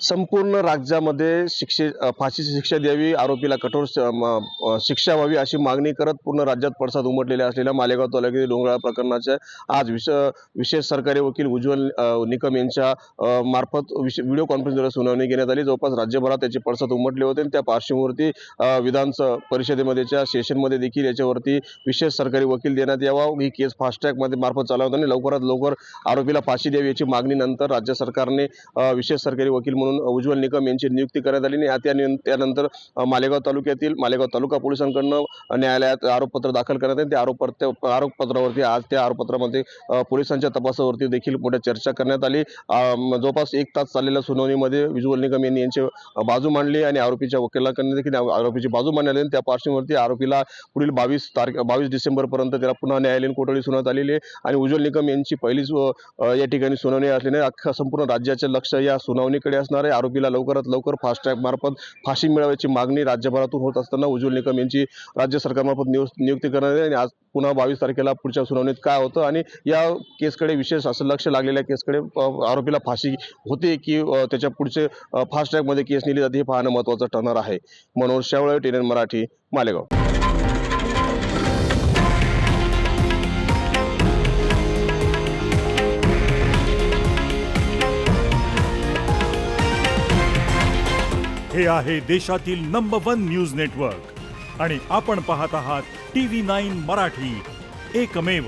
संपूर्ण राज्यामध्ये फाशीची शिक्षा द्यावी, आरोपीला कठोर शिक्षा व्हावी अशी मागणी करत पूर्ण राज्यात पडसाद उमटलेले असलेल्या मालेगाव तालुक्यातील डोंगराळ प्रकरणाच्या आज विशेष सरकारी वकील उज्ज्वल निकम यांच्या मार्फत व्हिडिओ कॉन्फरन्सद्वारे सुनावणी घेण्यात आली। जवळपास राज्यभरात त्याचे पडसाद उमटले होते। त्या पार्श्वभूमीवरती विधान परिषदेमध्येच्या सेशनमध्ये देखील याच्यावरती विशेष सरकारी वकील देण्यात यावा, ही केस फास्ट ट्रॅक मध्ये मार्फत चालवताना लवकरात लवकर आरोपीला फाशी द्यावी याची मागणीनंतर राज्य सरकारने विशेष सरकारी वकील म्हणून उज्ज्वल निकम यांची नियुक्ती करण्यात आली। त्यानंतर मालेगाव तालुका पोलिसांकडून न्यायालयात आरोपपत्र दाखल करण्यात आले। त्या आरोपपत्रावरती आज त्या आरोपपत्रामध्ये पोलिसांच्या तपासावरती देखील मोठ्या चर्चा करण्यात आली। जवळपास 1 तास चाललेल्या सुनावणीमध्ये उज्ज्वल निकम यांनी यांची बाजू मांडली आणि आरोपीच्या वकिलांकडून देखील आरोपीची बाजू मांडण्यात आली। त्या पार्श्वभूमीवरती आरोपीला पुढील 22 डिसेंबर पर्यंत त्याला पुन्हा न्यायालयीन कोठडी सुनावण्यात आलेली आहे आणि उज्ज्वल निकम यांची पहिलीच या ठिकाणी सुनावणी असल्याने अख्खा संपूर्ण राज्याचे लक्ष या सुनावणीकडे असणार आहे। आरोपीला लवकरात लवकर फास्ट ट्रॅक मार्फत फाशी मिळाव्याची मागणी राज्यभरातून होत असताना उज्ज्वल निकम यांची राज्य सरकारमार्फत नियुक्ती करण्यात आली आणि आज पुन्हा 22 तारखेला पुढच्या सुनावणीत काय होतं आणि या केसकडे विशेष असं लक्ष लागलेल्या केसकडे आरोपीला फाशी होते की त्याच्या पुढचे फास्ट ट्रॅकमध्ये केस नेली जाते हे पाहणं महत्त्वाचं ठरणार आहे। मनोज शेवळे, TNN मराठी, मालेगाव। हे आहे देशातील नंबर 1 न्यूज नेटवर्क आणि आपण पाहत आहात TV9 मराठी, एकमेव।